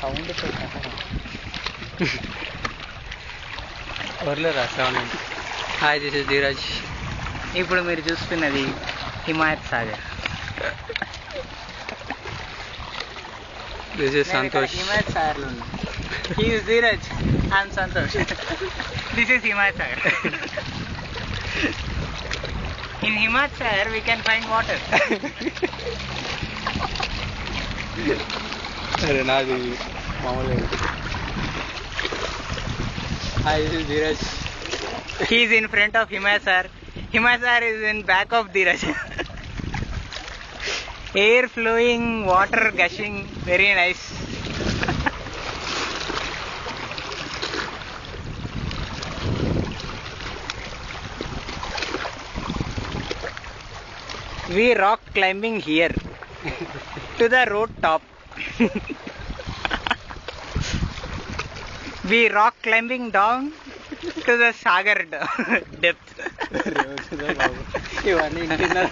Sound వర్లేదా sound. Hi, this is Dheeraj. ఇప్పుడు మీరు చూస్తున్నది హిమాయత్ సాగర్. This is Santosh. హిమాయత్ సాగర్లో ఉన్నాం. He is Dheeraj, I'm Santosh. This is Himayat Sagar. In Himayat Sagar we can find water. అరే నాది మామూలుగా. Hi, this is Dheeraj. He is in front of Himayat Sagar. Himayat Sagar is in back of Dheeraj. Air flowing, water gushing, very nice. We rock climbing here to the road top. We rock climbing down to the Sagar depth. ఇవన్నీ ఇంటిన్నారు.